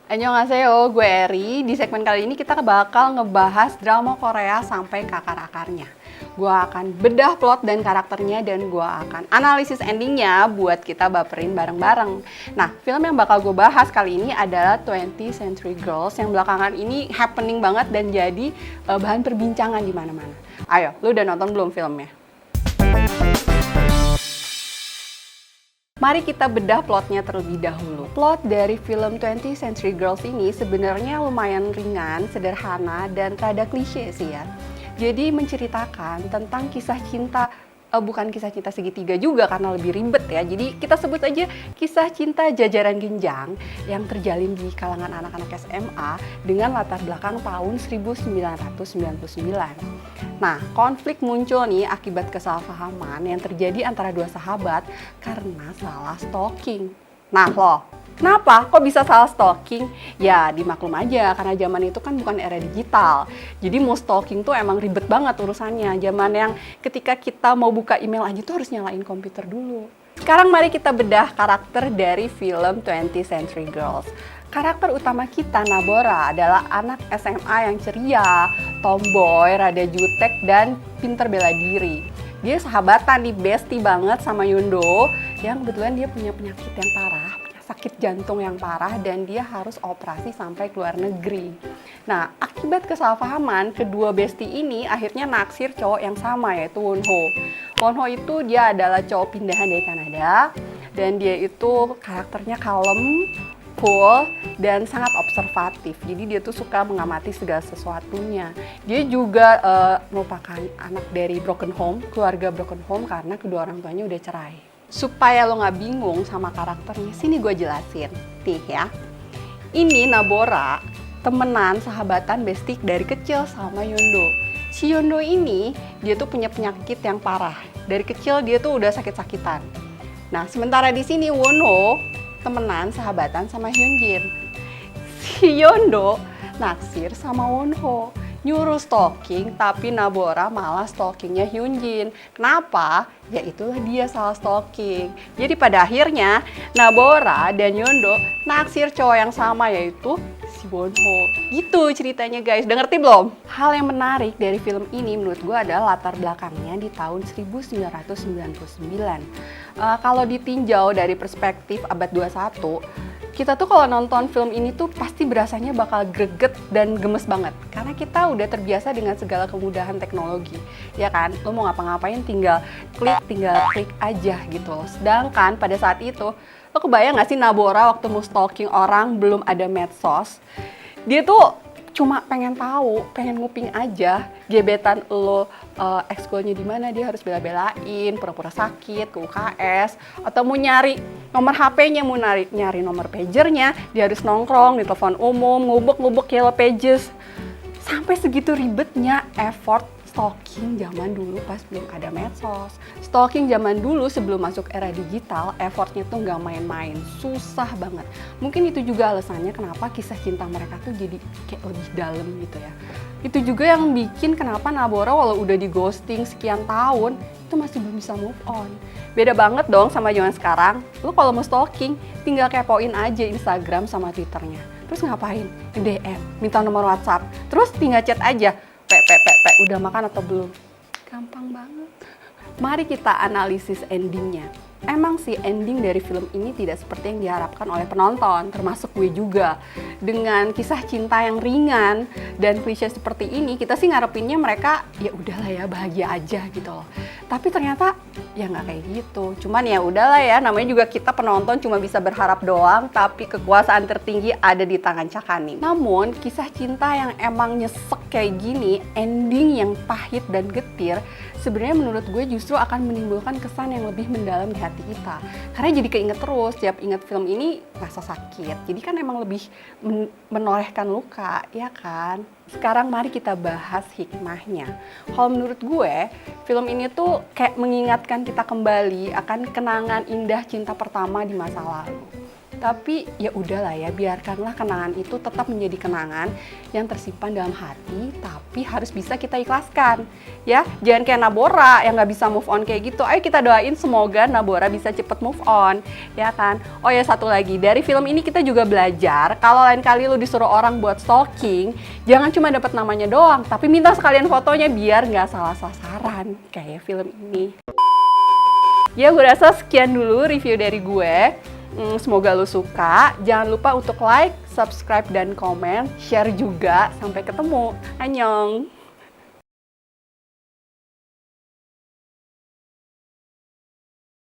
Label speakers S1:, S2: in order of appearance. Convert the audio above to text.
S1: Annyeonghaseyo, gue Eri. Di segmen kali ini kita bakal ngebahas drama Korea sampai ke akar-akarnya. Gue akan bedah plot dan karakternya dan gue akan analisis endingnya buat kita baperin bareng-bareng. Nah, film yang bakal gue bahas kali ini adalah 20th Century Girls yang belakangan ini happening banget dan jadi bahan perbincangan di mana-mana. Ayo, lu udah nonton belum filmnya? Mari kita bedah plotnya terlebih dahulu. Plot dari film 20th Century Girls ini sebenarnya lumayan ringan, sederhana, dan rada klise sih ya. Jadi menceritakan tentang kisah cinta, bukan kisah cinta segitiga juga karena lebih ribet ya. Jadi kita sebut aja kisah cinta jajaran genjang yang terjalin di kalangan anak-anak SMA dengan latar belakang tahun 1999. Nah, konflik muncul nih akibat kesalahpahaman yang terjadi antara dua sahabat karena salah stalking. Nah loh, kenapa kok bisa salah stalking? Ya dimaklum aja karena zaman itu kan bukan era digital. Jadi mau stalking tuh emang ribet banget urusannya. Zaman yang ketika kita mau buka email aja tuh harus nyalain komputer dulu. Sekarang mari kita bedah karakter dari film 20th Century Girls. Karakter utama kita, Nabora, adalah anak SMA yang ceria, tomboy, rada jutek, dan pinter bela diri. Dia sahabatan nih, bestie banget sama Yundo, yang kebetulan dia punya penyakit yang parah, punya sakit jantung yang parah, dan dia harus operasi sampai ke luar negeri. Nah, akibat kesalahpahaman, kedua bestie ini akhirnya naksir cowok yang sama, yaitu Wonho. Wonho itu dia adalah cowok pindahan dari Kanada, dan dia itu karakternya kalem, cool, dan sangat observatif. Jadi dia tuh suka mengamati segala sesuatunya. Dia juga merupakan anak dari broken home, keluarga broken home karena kedua orang tuanya udah cerai. Supaya lo nggak bingung sama karakternya, sini gue jelasin. Nih ya, ini Nabora, temenan, sahabatan, bestie dari kecil sama Yondo. Si Yondo ini, dia tuh punya penyakit yang parah. Dari kecil dia tuh udah sakit-sakitan. Nah, sementara di sini Wonho temenan, sahabatan sama Hyunjin. Si Yondo naksir sama Wonho, nyuruh stalking, tapi Nabora malah stalkingnya Hyunjin. Kenapa? Ya itulah dia salah stalking. Jadi pada akhirnya Nabora dan Yondo naksir cowok yang sama, yaitu si Wonho. Gitu ceritanya guys, udah ngerti belum? Hal yang menarik dari film ini menurut gue adalah latar belakangnya di tahun 1999. Kalau ditinjau dari perspektif abad 21, kita tuh kalau nonton film ini tuh pasti berasanya bakal greget dan gemes banget. Karena kita udah terbiasa dengan segala kemudahan teknologi. Ya kan, lo mau ngapa-ngapain tinggal klik aja gitu loh. Sedangkan pada saat itu, lo kebayang gak sih Nabora waktu mau stalking orang belum ada medsos? Dia tuh cuma pengen tahu, pengen nguping aja gebetan lo ekskulnya di mana, dia harus bela-belain, pura-pura sakit ke UKS, atau mau nyari nomor HP-nya, mau nyari nomor pagernya, dia harus nongkrong di telepon umum, ngubek-ngubek yellow pages. Sampai segitu ribetnya effort stalking zaman dulu pas belum ada medsos. Stalking zaman dulu sebelum masuk era digital, effortnya tuh nggak main-main, susah banget. Mungkin itu juga alasannya kenapa kisah cinta mereka tuh jadi kayak lebih dalam gitu ya. Itu juga yang bikin kenapa Nabora walau udah di ghosting sekian tahun, itu masih belum bisa move on. Beda banget dong sama zaman sekarang. Lu kalau mau stalking, tinggal kepoin aja Instagram sama Twitternya. Terus ngapain? DM, minta nomor WhatsApp. Terus tinggal chat aja. Udah makan atau belum? Gampang banget. Mari kita analisis endingnya. Emang sih ending dari film ini tidak seperti yang diharapkan oleh penonton, termasuk gue juga. Dengan kisah cinta yang ringan dan klise seperti ini, kita sih ngarepinnya mereka ya udahlah ya bahagia aja gitu loh. Tapi ternyata ya nggak kayak gitu. Cuman ya udahlah ya, namanya juga kita penonton cuma bisa berharap doang, tapi kekuasaan tertinggi ada di tangan Cakani. Namun kisah cinta yang emang nyesek kayak gini, ending yang pahit dan getir, sebenarnya menurut gue justru akan menimbulkan kesan yang lebih mendalam di hati kita. Karena jadi keinget terus, tiap inget film ini rasa sakit. Jadi kan emang lebih menorehkan luka, ya kan? Sekarang mari kita bahas hikmahnya. Kalau menurut gue, film ini tuh kayak mengingatkan kita kembali akan kenangan indah cinta pertama di masa lalu. Tapi ya udahlah ya, biarkanlah kenangan itu tetap menjadi kenangan yang tersimpan dalam hati, tapi harus bisa kita ikhlaskan. Ya, jangan kayak Nabora yang nggak bisa move on kayak gitu. Ayo kita doain semoga Nabora bisa cepet move on, ya kan? Oh ya, satu lagi, dari film ini kita juga belajar kalau lain kali lu disuruh orang buat stalking, jangan cuma dapat namanya doang, tapi minta sekalian fotonya biar nggak salah sasaran kayak film ini. Ya, gue rasa sekian dulu review dari gue. Semoga lo suka. Jangan lupa untuk like, subscribe, dan komen. Share juga. Sampai ketemu. Annyeong!